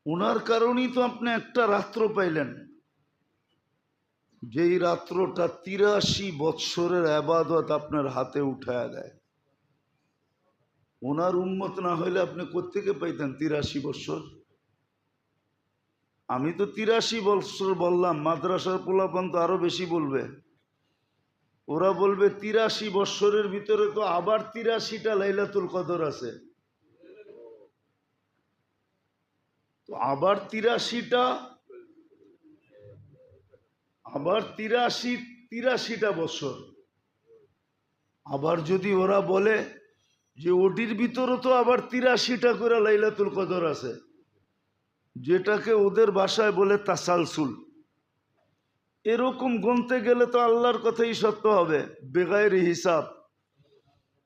ওনার কারণেই তো আপনি একটা রাত্র পাইলেন, যেই রাত্রটা 83 বৎসরের আবাদত আপনার হাতে উঠায়া দেয়। ওনার উম্মত না হইলে আপনি কোত্থেকে পাইতেন 83 বৎসর? আমি তো 83 বৎসর বললাম, মাদ্রাসার পোলাপান তো আরো বেশি বলবে। ওরা বলবে 83 বৎসরের ভিতরে তো আবার 83টা লাইলাতুল কদর আছে, তো আবার 83টা বছর। আবার যদি ওরা বলে যে ওটির ভিতরে তো আবার 83টা করে লাইলাতুল কদর আছে, যেটাকে ওদের ভাষায় বলে তাসালসুল, এরকম গুনতে গেলে তো আল্লাহর কথাই সত্য হবে বেগায়ের হিসাব।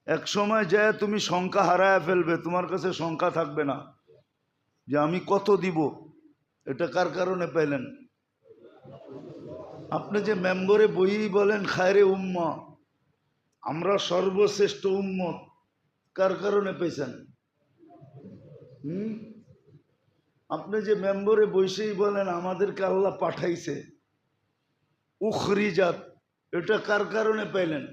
এক সময় যায় তুমি সংখ্যা হারায় ফেলবে, তোমার কাছে সংখ্যা থাকবে না যে আমি কত দিব। এটা কার কারণে পেলেন? আপনি যে মেম্বরে বই বলেন খায়রে উম্মা, আমরা সর্বশ্রেষ্ঠ উম্মত, কার কারণে পেয়েছেন? আপনি যে মেম্বরে বসেই বলেন আমাদেরকে আল্লাহ পাঠাইছে উখরিজাত, এটা কার কারণে পেলেন?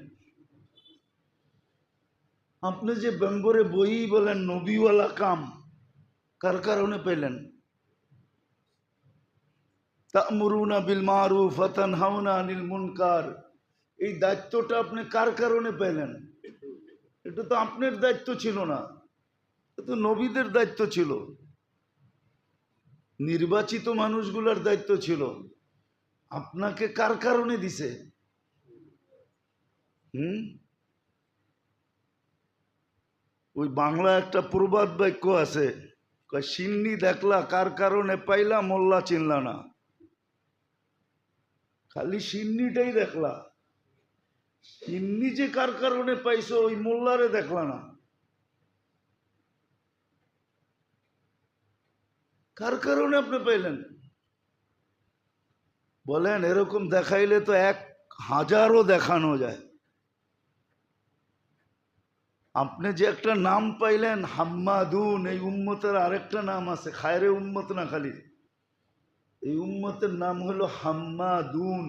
আপনি যে মেম্বরে বই বলেন নবীওয়ালা কাম, কার কারণে পেলেন? তা'মুরুনা বিল মারুফ ওয়া তানহাউনা আনিল মুনকার, এই দায়িত্বটা আপনি কার কারণে পেলেন? এটা তো আপনার দায়িত্ব ছিল না, এটা তো নবীদের দায়িত্ব ছিল, নির্বাচিত মানুষগুলোর দায়িত্ব ছিল। আপনাকে কার কারণে দিছে? ওই বাংলা একটা প্রবাদ বাক্য আছে, সিন্নি দেখলা কার কারণে পাইলা, মোল্লা চিনলা না। খালি সিন্নিটাই দেখলা, সিন্নি যে কার কারণে পাইছো ওই মোল্লারে দেখলা না। কার কারণে আপনি পাইলেন বলেন? এরকম দেখাইলে তো 1000ও দেখানো যায়। আপনি যে একটা নাম পাইলেন হাম্মাদুন, এই উম্মতের আরেকটা নাম আছে, খায়রে উম্মত না খালি, এই উম্মতের নাম হলো হাম্মাদুন,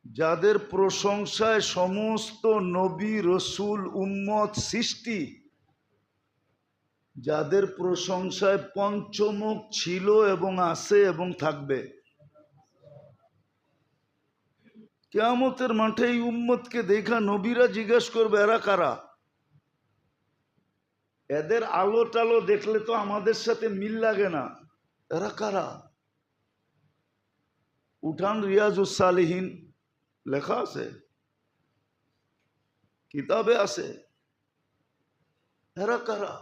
যাদের প্রশংসায় সমস্ত নবী রসুল উম্মত সৃষ্টি, যাদের প্রশংসায় পঞ্চমুখ ছিল এবং আছে এবং থাকবে। কিয়ামতের মাঠে এই উম্মতকে দেখা নবীরা জিজ্ঞেস করবে এরা কারা? এদের আলো টালো দেখলে তো আমাদের সাথে মিল লাগে না, এরা কারা? উঠান রিয়াজুস সালিহিন লেখা আছে, কিতাবে আছে, এরা কারা?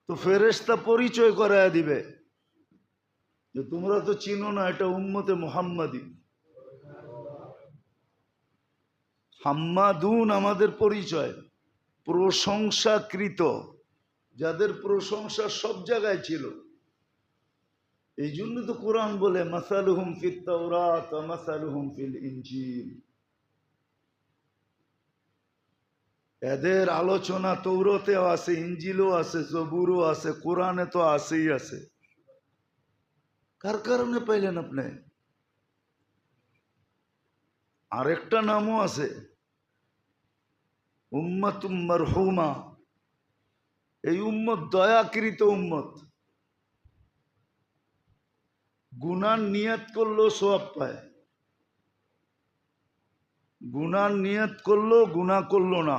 তো ফেরেশতা পরিচয় করায় দিবে যে তোমরা তো চিনো না, এটা উম্মতে মুহাম্মাদি। হাম্মাদুন আমাদের পরিচয়, প্রশংসাকৃত, যাদের প্রশংসা সব জায়গায় ছিল। এই জন্য তো কোরআন বলে মাসালুহুম ফিত তাওরাত ওয়া মাসালুহুম ফিল ইনজিল, এদের আলোচনা তৌরাতেও আছে, ইনজিলও আছে, জবুরও আছে, কোরআনে তো আছেই আছে। কার কারণে পাইলেন আপনি? আরেকটা নামও আছে উম্মাতুম মারহুমা, এই উম্মত দয়াকৃত উম্মত, গুনার নিয়ত করলেও সওয়াব পায়, গুনার নিয়ত করলো গুনাহ করলো না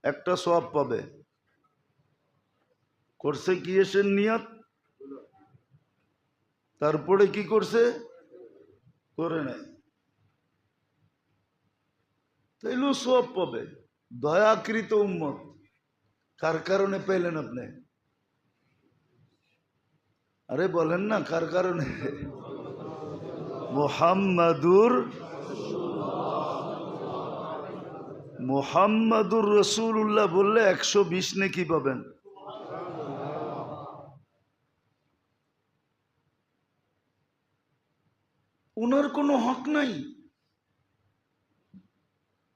একটা সওয়াব পাবে। করছে কি এসের নিয়ত, তারপরে কি করছে, করে নাই, তাইলেও সওয়াব পাবে। দয়াকৃত উম্মত, কার কারণে পেলেন আপনি? আরে বলেন না কার কারণে? মুহাম্মাদুর রাসূলুল্লাহ বললে 120 নেকি পাবেন। ওনার কোনো হক নাই,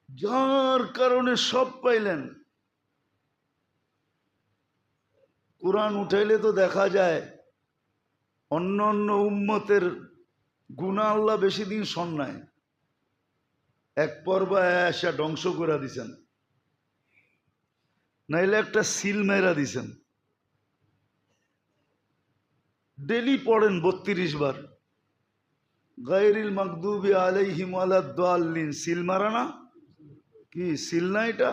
যার কারণে সব পাইলেন। কোরআন উঠাইলে তো দেখা যায় অন্য অন্য উম্মতের গুনাহ আল্লাহ বেশি দিন শোন নাই, এক পর্যায়ে এসে ধ্বংস করে দিছেন, নাইলে একটা সিল মেরা দিছেন। ডেলি পড়েন 32 বার গায়রিল মাগদুবি আলাইহিম ওয়ালাদ-দাল্লিন, সিল মারা না? কি সিল না এটা?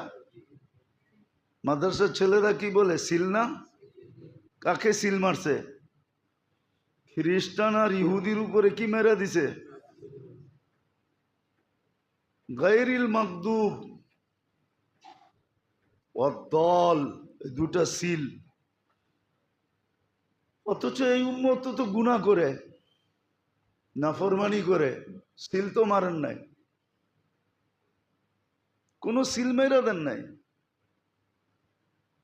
মাদ্রাসার ছেলেরা কি বলে সিল না? কাকে সিল মারছে? খ্রিস্টান আর ইহুদির উপরে কি মেরা দিছে? গায়রিল মাগদুব ওয়াদ-দাল, দুটা সিল। অথচ এই উম্মত তো গুনাহ করে, নাফরমানি করে, সিল তো মারেন নাই, কোনো সিল মেরা দেন নাই,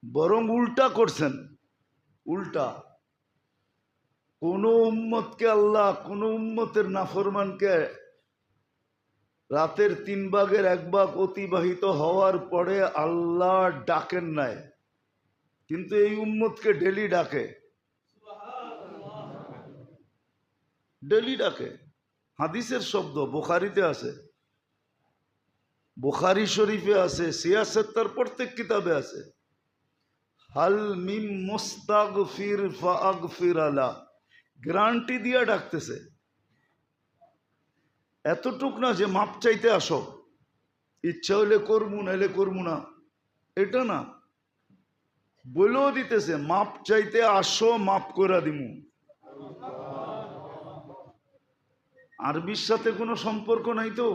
বরং উল্টা করছেন। উল্টা কোন উম্মতকে আল্লাহ, কোন উম্মতের নাফরমানকে রাতের 3 ভাগের 1 ভাগ অতিবাহিত হওয়ার পরে আল্লাহ ডাকেন নাই, কিন্তু এই উম্মতকে ডেলি ডাকে, ডেলি ডাকে। হাদিসের শব্দ বুখারীতে আছে, বুখারী শরীফে আছে, সিয়াসত্তার প্রত্যেক কিতাবে আছে। হাল মিম মুস্তাগফির ফাগফির আলা, গ্যারান্টি দিয়া ডাকতেছে। এতটুক না যে মাপ চাইতে আসো, ইচ্ছা হইলে করবো নাইলে করবো না, এটা না, বলেও দিতেছে মাপ চাইতে আসো, মাপ করে দিমু। আরবির সাথে কোনো সম্পর্ক নাই তো,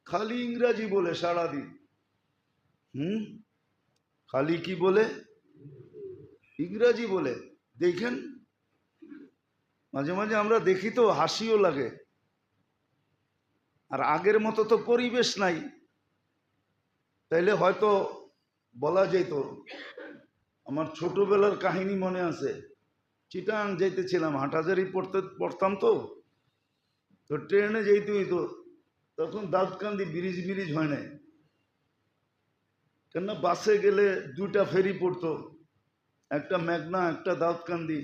খালি ইংরাজি বলে সারাদিন। খালি কি বলে? ইংরাজি বলে। দেখেন মাঝে মাঝে আমরা দেখি তো হাসিও লাগে। আর আগের মতো তো পরিবেশ নাই, তাইলে হয়তো বলা যেত। আমার ছোটবেলার কাহিনী মনে আছে, চিটাং যাইতেছিলাম, হাটহাজারি পড়তাম তো ট্রেনে যেতে হইতো, তখন দাউদকান্দি ব্রিজ হয় নাই, কেননা বাসে গেলে 2টা ফেরি পড়তো, একটা মেঘনা একটা দাউদকান্দি।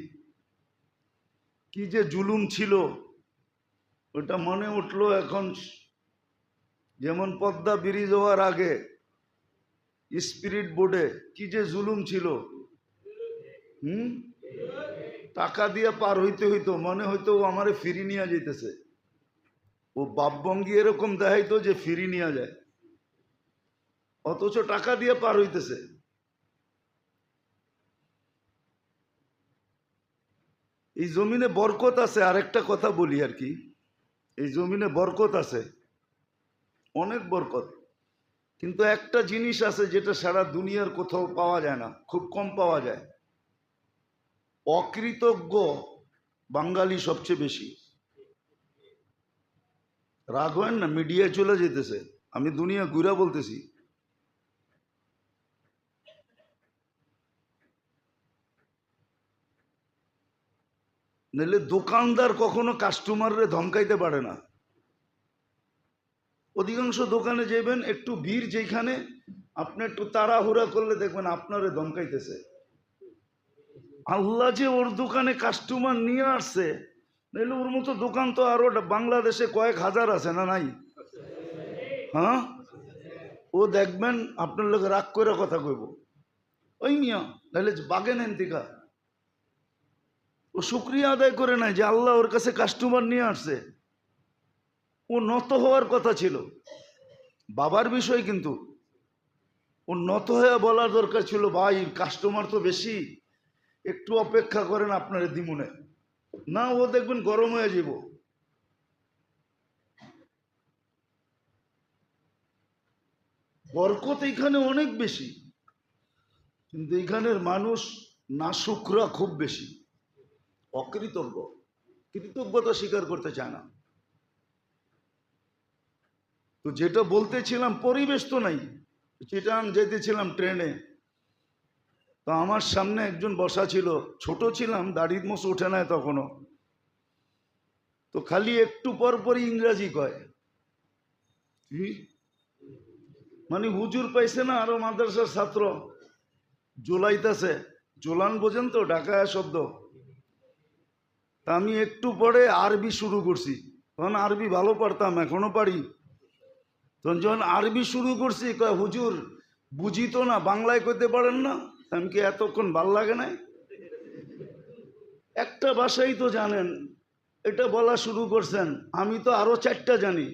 কি যে জুলুম ছিল ওটা মনে উঠলো এখন। যেমন পদ্মা ব্রিজ হওয়ার আগে স্পিরিট বোর্ডে কি যে জুলুম ছিল, টাকা দিয়ে পার হইতে হইতো, মনে হইতো ও আমারে ফিরি নিয়ে যেতেছে। ও বাপবঙ্গি এরকম দেখাইতো যে ফিরি নিয়ে যায়, অথচ টাকা দিয়ে পার হইতেছে। এই জমিনে বরকত আছে। আরেকটা কথা বলি আর কি, এই জমিনে বরকত আছে, অনেক বরকত, কিন্তু একটা জিনিস আছে যেটা সারা দুনিয়ার কোথাও পাওয়া যায় না, খুব কম পাওয়া যায়। অকৃতজ্ঞ বাঙালি সবচেয়ে বেশি। রাগ হয় না, মিডিয়ায় চলে যেতেছে, আমি দুনিয়া ঘুরা বলতেছি। নাহলে দোকানদার কখনো কাস্টমাররে ধমকাইতে পারে না। অধিকাংশ দোকানে যাবেন, একটু ভিড় যেখানে, আপনি একটু তাড়াহুড়া করলে দেখবেন আপনারে ধমকাইতেছে। আল্লাহ যে ওর দোকানে কাস্টমার নিয়ে আসছে, নাহলে ওর মতো দোকান তো আরো বাংলাদেশে কয়েক হাজার আছে না নাই? হ্যাঁ, ও দেখবেন আপনার লোক রাগ করে কথা কইব, ওই মিয়া নাহলে বাগে নেন টিকা। ও শুক্রিয়া আদায় করে নাই যে আল্লাহ ওর কাছে কাস্টমার নিয়ে আসছে। ও নত হওয়ার কথা ছিল, বাবার বিষয়, কিন্তু ও নত হয়ে বলার দরকার ছিল, ভাই কাস্টমার তো বেশি, একটু অপেক্ষা করেন আপনার দিমুনে। না, ও দেখবেন গরম হয়ে যাব। বরকত এখানে অনেক বেশি, কিন্তু এখানের মানুষ নাশুকরা খুব বেশি, অকৃতজ্ঞ, কৃতজ্ঞতা স্বীকার করতে চায় না। তো যেটা বলতেছিলাম, পরিবেশ তো নাই। চিটাং যেতেছিলাম ট্রেনে, তো আমার সামনে একজন বসা ছিল, ছোট ছিলাম, দাড়ির মোছ ওঠে নাই তখনও, তো খালি একটু পর পরই ইংরাজি কয়। মানে হুজুর পাইছে না, আরো মাদ্রাসার ছাত্র জোলাইতেছে, জোলান বোঝেন তো, ঢাকায় শব্দ। তা আমি একটু পরে আরবি শুরু করছি, তখন আরবি ভালো পারতাম, এখনো পারি। তখন যখন আরবি শুরু করছি, কয় হুজুর বুঝি তো না, বাংলায় কইতে পারেন না? আমি কি এতক্ষণ ভাল লাগে নাই? একটা ভাষাই তো জানেন, এটা বলা শুরু করছেন, আমি তো আরো 4টা জানি।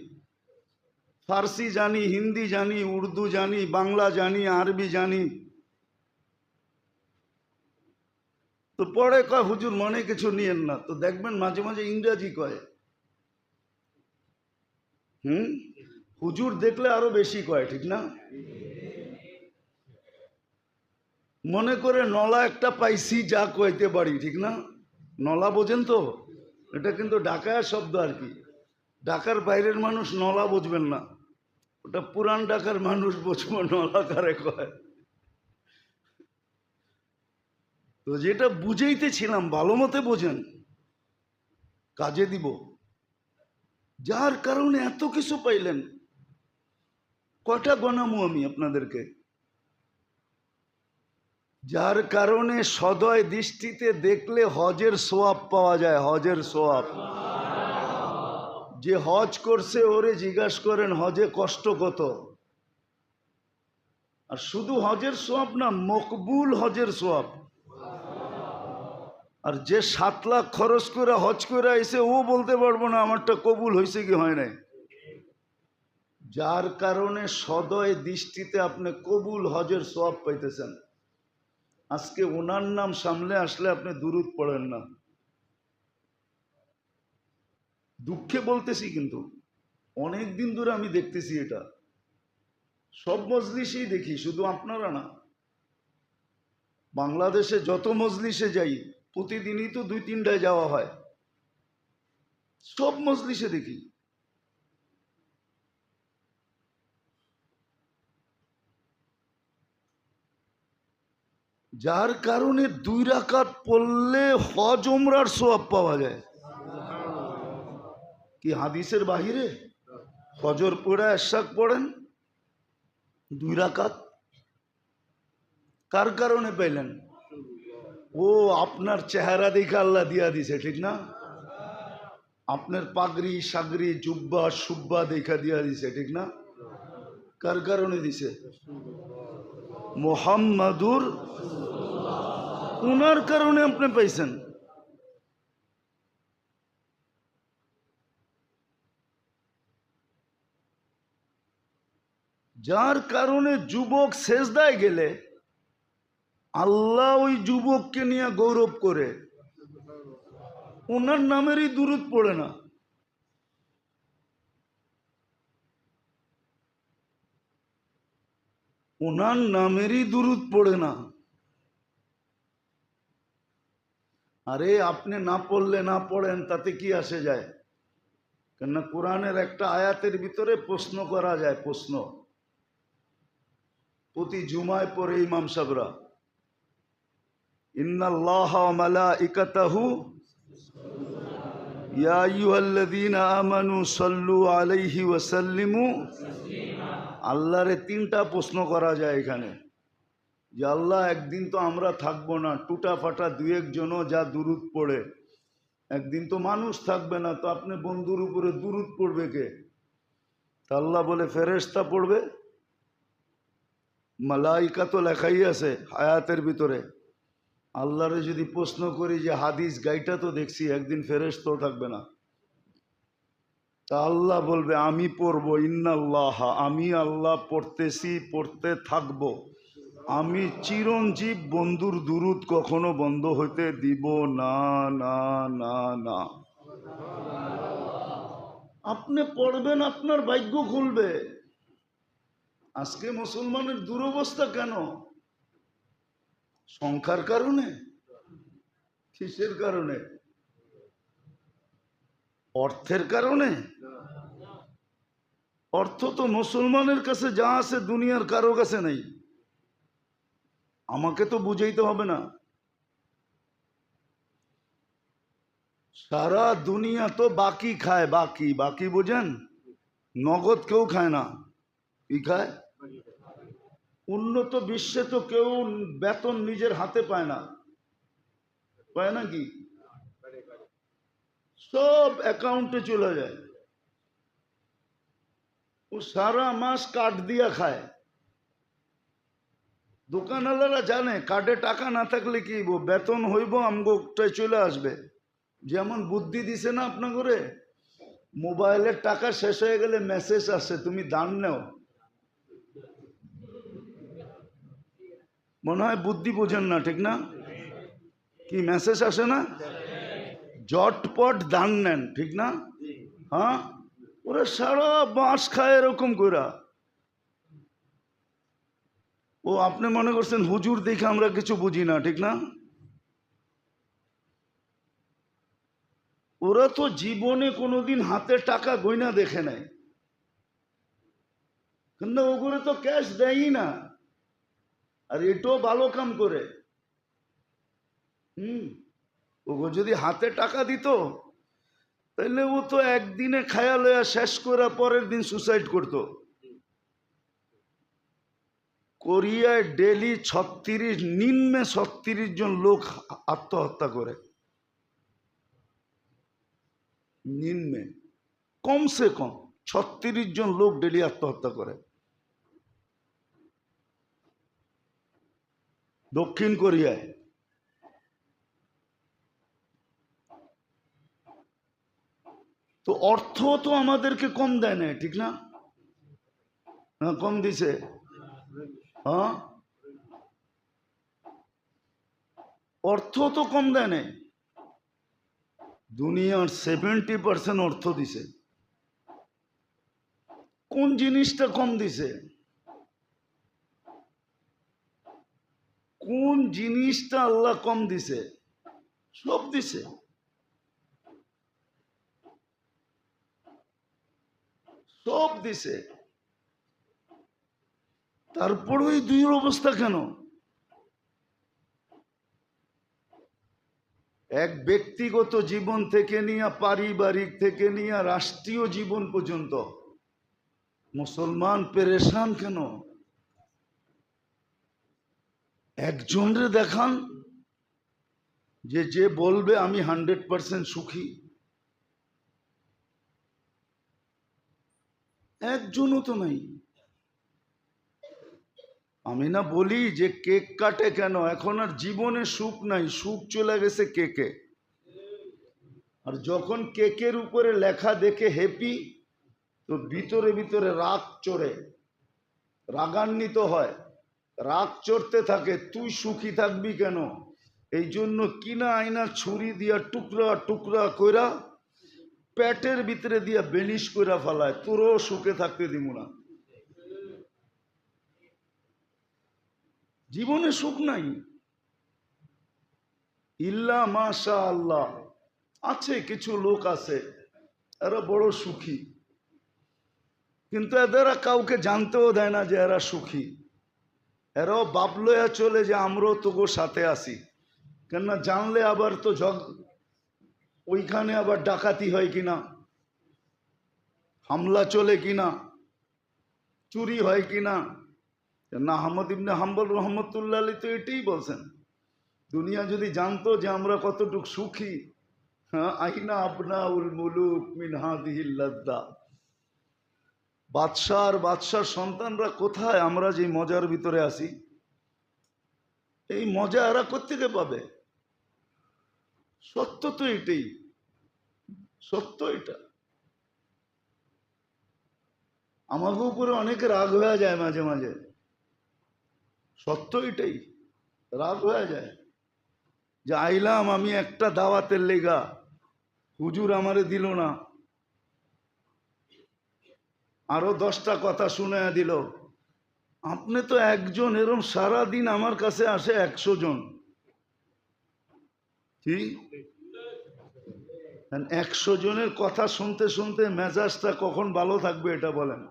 ফার্সি জানি, হিন্দি জানি, উর্দু জানি, বাংলা জানি, আরবি জানি। তো পরে কয় হুজুর মনে কিছু নিয়েন না। তো দেখবেন মাঝে মাঝে ইংরাজি কয়। হুজুর দেখলে আরো বেশি কয়, ঠিক না? মনে করে নলা একটা পাইছি, যা কইতে পারি, ঠিক না? নলা বোঝেন তো? এটা কিন্তু ঢাকায় শব্দ আর কি। ঢাকার বাইরের মানুষ নলা বুঝবেন না, ওটা পুরান ঢাকার মানুষ বুঝবো নলা কারে কয়। তো যেটা বুঝাইতেছিলাম ভালো মতে বোঝেন, কাজে দিব। যার কারণে এত কিছু পাইলেন, কটা গণামু আমি আপনাদেরকে? যার কারণে সদয় দৃষ্টিতে দেখলে হজের সোয়াব পাওয়া যায়, হজের সোয়াব। যে হজ করছে ওরে জিজ্ঞাসা করেন হজে কষ্ট কত। আর শুধু হজের সোয়াব না, মকবুল হজের সোয়াব। আর যে 7 লাখ খরচ করে হজ করে আইসে, ও বলতে পারবো না আমারটা কবুল হয়েছে কি হয় নাই। যার কারণে সদয় দৃষ্টিতে আপনি কবুল হজের সোয়াব পাইতেছেন। আজকে ওনার নাম সামনে আসলে আপনি দুরূদ পড়েন না। দুঃখে বলতেছি, কিন্তু অনেক দিন ধরে আমি দেখতেছি এটা, সব মজলিসেই দেখি, শুধু আপনারা না। বাংলাদেশে যত মজলিসে যাই, প্রতিদিনই তো 2-3টায় যাওয়া হয়, সব মজলিসে দেখি। যার কারণে 2 রাকাত পড়লে হজ উমরার সওয়াব পাওয়া যায়। কি হাদিসের বাহিরে? ফজর পড়ে ইশাক পড়েন 2 রাকাত, কার কারণে পেলেন? ও আপনার চেহারা দেখে আল্লাহ দিয়া দিছে, ঠিক না? আপনার পাগড়ি সাগরি জুব্বা সুব্বা দেখা দিয়া দিছে, ঠিক না? কার কারণে দিছে? মুহাম্মাদুর, উনার কারণে আপনি পাইছেন। যার কারণে যুবক সেজদায় গেলে আল্লাহ ওই যুবককে নিয়ে গৌরব করে, ওনার নামেরই দুরূদ পড়ে না। ওনার নামেরই দুরূদ পড়ে না। আরে আপনি না পড়লে না পড়েন, তাতে কি আসে যায়? কেননা কোরআনের একটা আয়াতের ভিতরে প্রশ্ন করা যায়, প্রশ্ন প্রতি জুমায় পড়ে ইমাম সাহেবরা, ইন্নাল্লাহা ওয়া মালাইকাতাহু ইয়া আইয়ুহাল্লাযীনা আমানু সাল্লু আলাইহি ওয়া সাল্লিমু। আল্লাহরে 3টা প্রশ্ন করা যায় এখানে, যে আল্লাহ একদিন তো আমরা থাকবো না, টুটা ফাটা 2-1 জনও যা দুরূদ পড়ে, একদিন তো মানুষ থাকবে না, তো আপনি বন্ধুর উপরে দুরূদ পড়বে কে? তা আল্লাহ বলে ফেরেশতা পড়বে। মালাইকা তো লেখাই আছে আয়াতের ভিতরে। আল্লাহরে যদি প্রশ্ন করি যে হাদিস গাইটা তো দেখছি, একদিন ফেরেশতাও থাকবে না, তা আল্লাহ বলবে আমি পড়বো, ইন্নাল্লাহ, আমি আল্লাহ পড়তেছি, পড়তে থাকবো, আমি চিরঞ্জীব, বন্ধুর দুরূদ কখনো বন্ধ হইতে দিব না, না, না, না। আপনি পড়বেন, আপনার ভাগ্য খুলবে। আজকে মুসলমানের দুরবস্থা কেন? সংখ্যার কারণে? কিসের কারণে? অর্থের কারণে? অর্থ তো মুসলমানের কাছে যা আছে দুনিয়ার কারো কাছে নেই। আমাকে তো বুঝাইতে হবে না, সারা দুনিয়া তো বাকি খায়, বাকি। বাকি বোঝেন? নগদ কেউ খায় না, কি খায়? উন্নত বিশ্বে তো কেউ বেতন নিজের হাতে পায় না, পায় না কি? সব অ্যাকাউন্টে চলে যায়। ও সারা মাস কার্ড দিয়া খায়। দোকানওয়ালারা জানে কার্ডে টাকা না থাকলে কি বেতন হইব আমগোটায় চলে আসবে। যেমন বুদ্ধি দিছে না আপনার করে, মোবাইলের টাকা শেষ হয়ে গেলে মেসেজ আসে তুমি দান নেও। মনে হয় বুদ্ধি বোঝেন না, ঠিক না? কি মেসেজ আসে না? জটপট দান নেন, ঠিক না? হ্যাঁ, ওরা সারা বাঁশ খায় এরকম কইরা। ও আপনি মনে করছেন হুজুর দেখে আমরা কিছু বুঝি না, ঠিক না? ওরা তো জীবনে কোনোদিন হাতে টাকা গয়না দেখে নাই, কিন্তু ওগুলো তো ক্যাশ দেয়ই না। আর এটাও ভালো কাম করে। ওগো যদি হাতে টাকা দিত তাহলে ও তো একদিনে খায়া লয়া শেষ করে পরের দিন সুসাইড করতো। কোরিয়ায় ডেলি 36 নিম্নে 36 জন লোক আত্মহত্যা করে। নিম্নে কমসে কম 36 জন লোক ডেলি আত্মহত্যা করে। দক্ষিণ কোরিয়ায়। তো অর্থ তো আমাদেরকে কম দেয় না, ঠিক না? হ্যাঁ, কম দিছে। হ্যাঁ, অর্থ তো কম দেয় না। দুনিয়ার 70% অর্থ দিছে। কোন জিনিসটা কম দিছে? কোন জিনিসটা আল্লাহ কম দিছে? সব দিছে। সব দিছে। তারপরে ওই দুই অবস্থা কেন? এক ব্যক্তিগত জীবন থেকে নিয়ে, পারিবারিক থেকে নিয়ে, রাষ্ট্রীয় জীবন পর্যন্ত মুসলমান পেরেশান কেন? একজনরে দেখান যে বলবে আমি 100% সুখী। একজনও তো নাই। আমি না বলি যে কেক কাটে কেন? এখন আর জীবনে সুখ নাই, সুখ চলে গেছে কেকে। আর যখন কেকের উপরে লেখা দেখে হ্যাপি, তো ভিতরে ভিতরে রাগ চড়ে, রাগান্বিত হয়, রাগ চড়তে থাকে, তুই সুখী থাকবি কেন? এই জন্য কিনা আইনা ছুরি দিয়া টুকরা টুকরা কইরা পেটের ভিতরে দিয়া বেলিশ কইরা ফেলায়, তোরও সুখে থাকতে দিব না। জীবনে সুখ নাই। ইল্লা মাশা আল্লাহ, আছে কিছু লোক আছে এরা বড় সুখী, কিন্তু এরা কাউকে জানতেও দেয় না যে এরা সুখী। এরাও বাবলয়া চলে যে আমরাও তোগো সাথে আছি, কেননা জানলে আবার তো ওইখানে আবার ডাকাতি হয় কিনা, হামলা চলে কিনা, চুরি হয় কিনা। না, আহমদ ইবনে হাম্বল রহমতুল্লাহ আলী তো এটাই বলছেন, দুনিয়া যদি জানতো যে আমরা কতটুকু সুখী, হ্যাঁ, আইনা আবনাউল মুলুক মিন হাদিহিল লাদ্দা, বাদশার সন্তানরা কোথায়? আমরা যে মজার ভিতরে আছি, এই মজা এরা কোত্থেকে পাবে? সত্য তো এটাই, সত্য এটা। আমাকে উপরে অনেকে রাগ হয়ে যায় মাঝে মাঝে, সত্য এটাই, রাগ হয়ে যায় যে আইলাম আমি একটা দাওয়াতের লেগা, হুজুর আমারে দিল না, আরো 10টা কথা শুনে দিল। আপনি তো একজন, এরম সারাদিন আমার কাছে আসে 100 জন। কি 100 জনের কথা শুনতে শুনতে মেজাজটা কখন ভালো থাকবে এটা বলেন?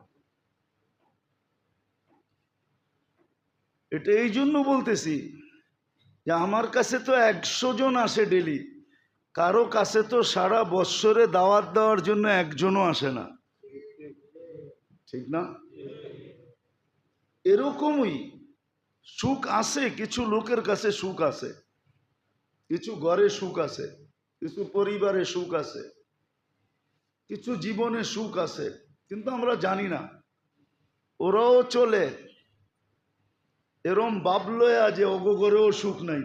এটা এই জন্য বলতেছি যে আমার কাছে তো 100 জন আসে ডেলি, কারো কাছে তো সারা বৎসরে দাওয়াত দেওয়ার জন্য একজনও আসে না, ঠিক না? এরকমই সুখ আছে, কিছু লোকের কাছে সুখ আছে, কিছু ঘরে সুখ আছে, কিছু পরিবারে সুখ আছে, কিছু জীবনে সুখ আছে, কিন্তু আমরা জানি না। ওরাও চলে এরম বাবলয়া যে অগঘরেও সুখ নাই।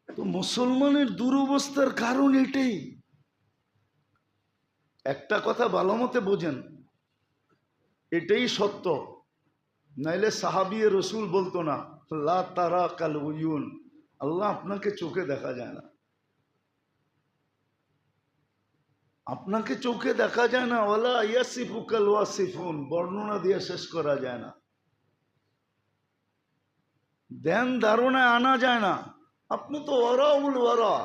তো মুসলমানের দুরবস্থার কারণ এটাই। একটা কথা ভালো মতে বোঝেন, এটাই সত্য, নাইলে সাহাবী রসুল বলতো না লা তারা কাল উয়ুন, আল্লাহ আপনাকে চোখে দেখা যায় না, আপনাকে চোখে দেখা যায় না, ওয়ালা ইয়াসিফু কাল ওয়াসিফুন, বর্ণনা দিয়ে শেষ করা যায় না, ধ্যান ধারণায় আনা যায় না। আপনি তো ওয়ারাউল ওয়ারা।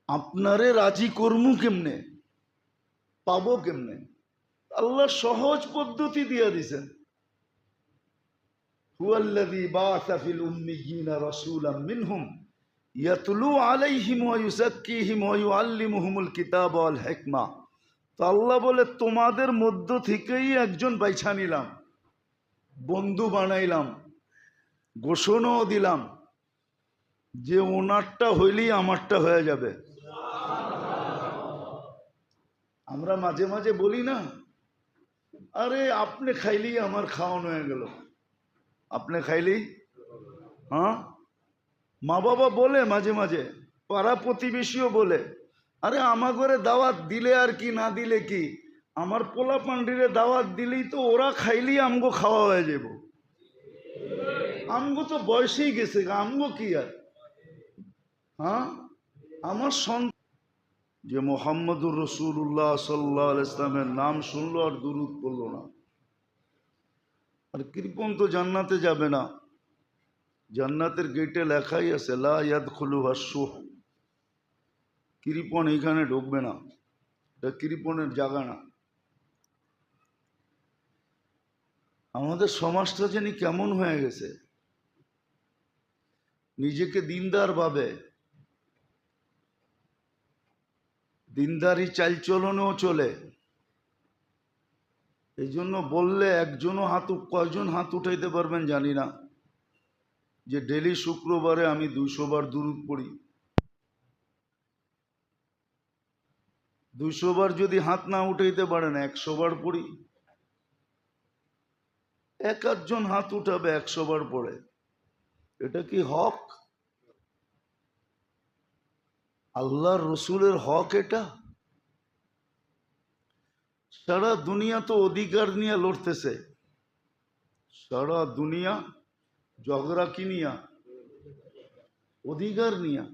আপনারে রাজি কর্মু কেমনে, পাবো কেমনে? আল্লাহ সহজ পদ্ধতি দিয়ে দিছেন। হুয়াল্লাযী বাআসা ফিল উম্মিয়্যিনা রাসূলাম মিনহুম ইয়াতলু আলাইহিম ওয়া ইউযাক্কিহিম ওয়া ইউআল্লিমুহুমুল কিতাবা ওয়াল হিকমা। তো আল্লাহ বলে তোমাদের মধ্য থেকেই একজন বাইছা নিলাম, বন্ধু বানাইলাম, ঘোষণাও দিলাম যে ওনারটা হইলেই আমারটা হয়ে যাবে। আমরা মাঝে মাঝে বলি না, আরে আপনি খাইলেই আমার খাওয়ানো হয়ে গেল, আপনি খাইলেই। হ্যাঁ, মা বাবা বলে মাঝে মাঝে, পাড়া প্রতিবেশীও বলে, আরে আমার ঘরে দাওয়াত দিলে আর কি, না দিলে কি, আমার পোলা পান্ডিরে দাওয়াত দিলেই তো ওরা খাইলেই আমগো খাওয়া হয়ে যাব, আমগো তো বয়সেই গেছে, আমগো কি আর। হ্যাঁ, আমার সন্তান যে মুহাম্মদুর রাসূলুল্লাহ সাল্লাল্লাহু আলাইহি ইসলামের নাম শুনলো আর দুরূদ পড়লো না, আর কৃপণ তো জান্নাতে যাবে না। জান্নাতের গেটে লেখাই আছে লা ইয়াদখুলুহা সুহ, কৃপণ এইখানে ঢুকবে না, এটা কৃপণের জায়গা না। আমাদের সমাজটা জানি কেমন হয়ে গেছে, নিজেকে দিনদার ভাবে, দিনদারি চালচলনেও চলে। এই জন্য বললে একজনও কয়জন হাত উঠাইতে পারবেন জানি না, যে ডেলি শুক্রবারে আমি 200 বার দুরূদ পড়ি। 200 বার যদি হাত না উঠাইতে পারেন 100 বার পড়ি। এক আধজন হাত উঠাবে 100 বার পড়ে, এটা কি হক? আল্লাহর রসুলের হক এটা? সারা দুনিয়া তো অধিকার নিয়ে লড়তেছে, সারা দুনিয়া ঝগড়া কি নিয়া? অধিকার নিয়া।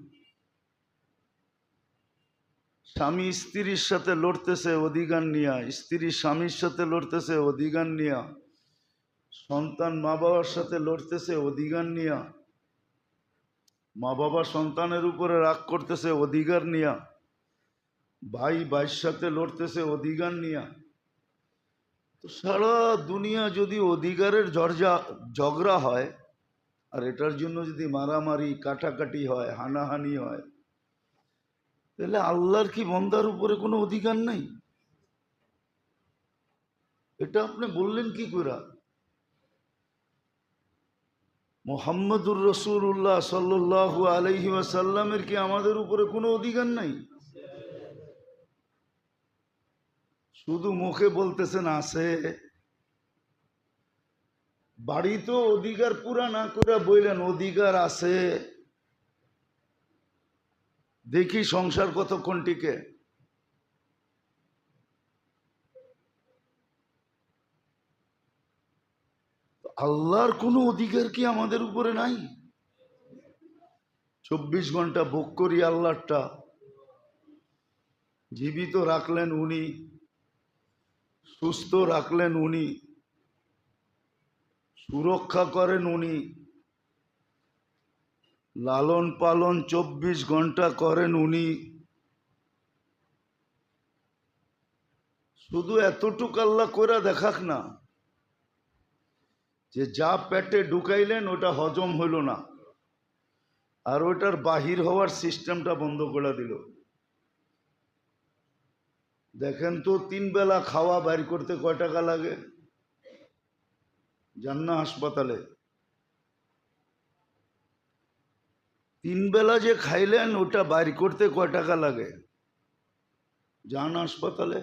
স্বামী স্ত্রীর সাথে লড়তেছে অধিকার নিয়া, স্ত্রী স্বামীর সাথে লড়তেছে অধিকার নিয়া, সন্তান মা বাবার সাথে লড়তেছে অধিকার নিয়া, মা বাবা সন্তানের উপরে রাগ করতেছে অধিকার নিয়া, ভাই ভাইয়ের সাথে লড়তেছে অধিকার নিয়া। তো সারা দুনিয়া যদি অধিকারের ঝগড়া হয়, আর এটার জন্য যদি মারামারি কাটাকাটি হয়, হানাহানি হয়, তাহলে আল্লাহর কি বন্দার উপরে কোনো অধিকার নাই? এটা আপনি বললেন কি করে? মুহাম্মদুর রাসূলুল্লাহ সাল্লাল্লাহু আলাইহি ওয়াসাল্লামের কি আমাদের উপরে কোনো অধিকার নাই? শুধু মুখে বলতেছেন আছে, বাড়িতে অধিকার পুরা না করে বললেন অধিকার আছে। দেখি সংসার কতক্ষণ টিকে। আল্লাহর কোনো অধিকার কি আমাদের উপরে নাই? 24 ঘন্টা ভোগ করি আল্লাহরটা, জীবিত রাখলেন উনি, সুস্থ রাখলেন উনি, সুরক্ষা করেন উনি, লালন পালন 24 ঘন্টা করেন উনি। শুধু এতটুক আল্লাহ করে দেখাক না যে যা পেটে ঢুকাইলেন ওটা হজম হইল না, আর ওটার বাহির হওয়ার সিস্টেমটা বন্ধ করে দিল। দেখেন তো 3 বেলা খাওয়া বাইর করতে কয় টাকা লাগে? যান না হাসপাতালে, 3 বেলা যে খাইলেন ওটা বাইর করতে কয় টাকা লাগে? যান হাসপাতালে।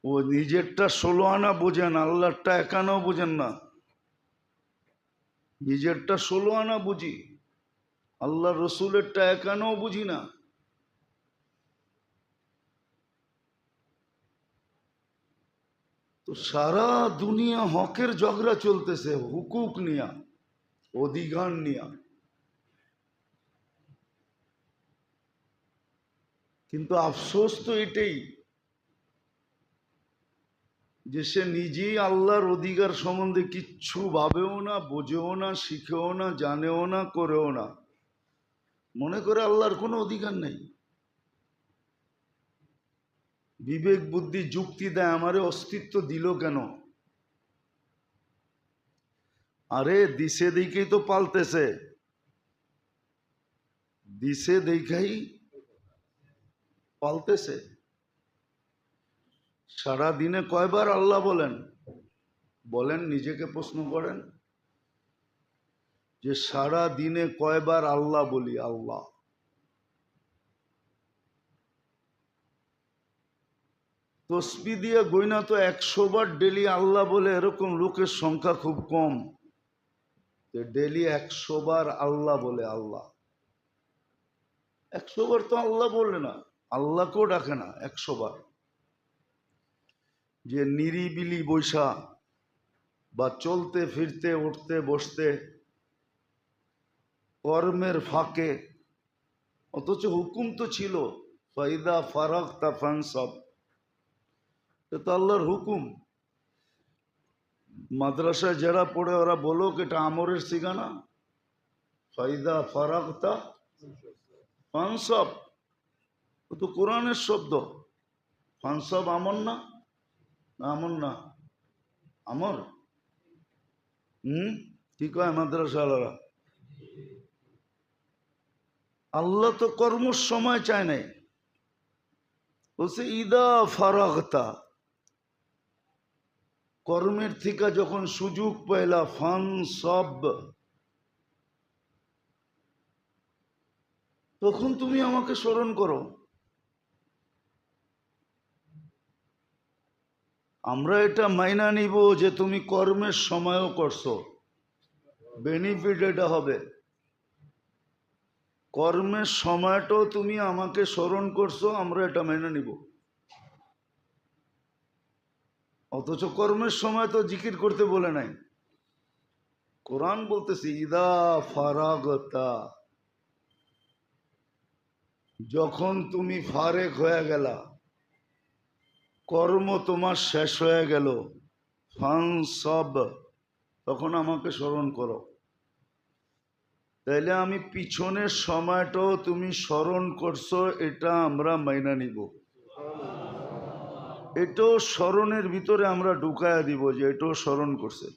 ও নিজেরটা 16 আনা বোঝেন, আল্লাহরটা 1 আনাও বোঝেন না। নিজেরটা 16 আনা বুঝি, আল্লাহ রসুলেরটা 1 আনাও বুঝি না। তো সারা দুনিয়া হকের ঝগড়া চলতেছে, হুকুক নিয়া, অধিকার নিয়া। কিন্তু আফসোস তো এটাই যে সে নিজেই আল্লাহর অধিকার সম্বন্ধে কিচ্ছু ভাবেও না, বোঝেও না, শিখেও না, জানেও না, করেও না, মনে করে আল্লাহর কোনো অধিকার নেই। বিবেক বুদ্ধি যুক্তি দেয় আমারে অস্তিত্ব দিল কেন? আরে দিশে দেখেই তো পালতেছে, দিশে দেখাই পালতেছে। সারা দিনে কয়বার আল্লাহ বলেন? বলেন, নিজেকে প্রশ্ন করেন যে সারা দিনে কয়বার আল্লাহ বলি? আল্লাহ। তসবি দিয়ে গইনা তো 100 বার ডেলি আল্লাহ বলে, এরকম লোকের সংখ্যা খুব কম যে ডেলি 100 বার আল্লাহ বলে। আল্লাহ 100 বার তো আল্লাহ বলে না, আল্লাহকেও ডাকে না 100 বার। যে নিরিবিলি বৈশা বা চলতে ফিরতে উঠতে বসতে কর্মের ফাঁকে, অথচ হুকুম তো ছিল ফাইদা ফারাগতা ফানসাব, এটা তো আল্লাহর হুকুম। মাদ্রাসায় যারা পড়ে ওরা বলুক এটা আমরের সিগানা, ফাইদা ফারাগতা ফানসাব, ও তো কোরআনের শব্দ। ফানসাব আমর না? আমর না, আমর। কি কয় মাদ্রাসাওয়ালারা? আল্লাহ তো কর্মর সময় চায় নাই, বলছে ইদা ফারাগতা, কর্মের থেকে যখন সুযোগ পাইলা, ফানসাব, তখন তুমি আমাকে স্মরণ করো। আমরা এটা মাইনা নিব যে তুমি কর্মের সময়ও করছো, বেনিফিট এটা হবে। কর্মের সময়টাও তুমি আমাকে স্মরণ করছো, আমরা এটা মেনে নিব। অথচ কর্মের সময় তো জিকির করতে বলে নাই। কোরআন বলতেছে ইদা ফারাগতা, যখন তুমি ফারেক হয়ে গেলা, কর্ম তোমার শেষ হয়ে গেল, ফানসাব, তখন আমাকে স্মরণ করো। তাইলে আমি পিছনের সময়টাও তুমি স্মরণ করছো, এটা আমরা মাইনা নিব। এটাও স্মরণের ভিতরে আমরা ঢুকায়া দিব যে এটাও স্মরণ করছে।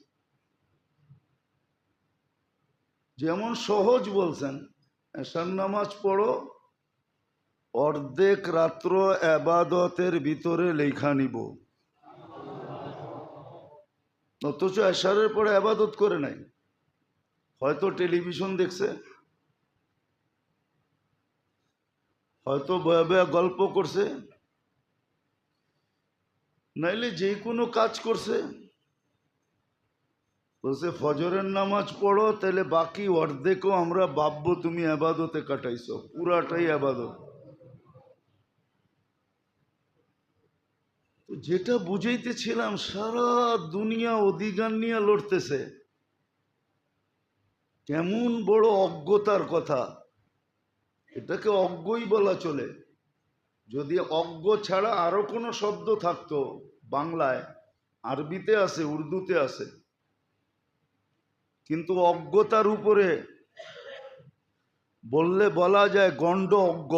যেমন সহজ বলছেন, এশার নামাজ পড়ো, অর্ধেক রাত্র এবাদতের ভিতরে লেখা নিব। অথচ এশারের পরে এবাদত করে নাই, হয়তো টেলিভিশন দেখছে, হয়তো বয়া বয়া গল্প করছে, নাইলে যে কোনো কাজ করছে। বলছে ফজরের নামাজ পড়ো, তাহলে বাকি অর্ধেকও আমরা ভাববো তুমি আবাদতে কাটাইছো, পুরাটাই আবাদত। তো যেটা বুঝাইতেছিলাম, সারা দুনিয়া অধিকার নিয়ে লড়তেছে, কেমন বড় অজ্ঞতার কথা। এটাকে অজ্ঞই বলা চলে। যদি অজ্ঞ ছাড়া আরো কোনো শব্দ থাকতো বাংলায়, আরবিতে আছে, উর্দুতে আছে, কিন্তু অজ্ঞতার উপরে বললে বলা যায় গণ্ড অজ্ঞ,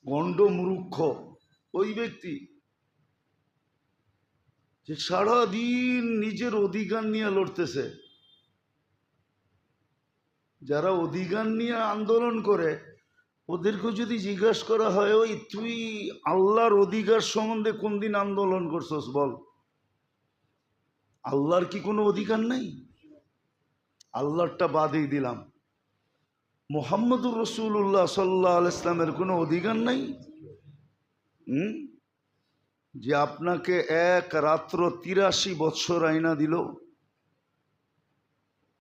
গণ্ড মূর্খ ওই ব্যক্তি যে সারাদিন নিজের অধিকার নিয়ে লড়তেছে। যারা অধিকার নিয়ে আন্দোলন করে ওদেরকে যদি জিজ্ঞাসা করা হয়, ওই তুই আল্লাহর অধিকার সম্বন্ধে কোন দিন আন্দোলন করছস বল? আল্লাহর কি কোনো অধিকার নাই? আল্লাহরটা বাদই দিলাম, মুহাম্মদুর রাসূলুল্লাহ সাল্লাল্লাহু আলাইহি ইসলামের কোনো অধিকার নাই? যে আপনাকে এক রাত্র 83 বৎসর আইনা দিল।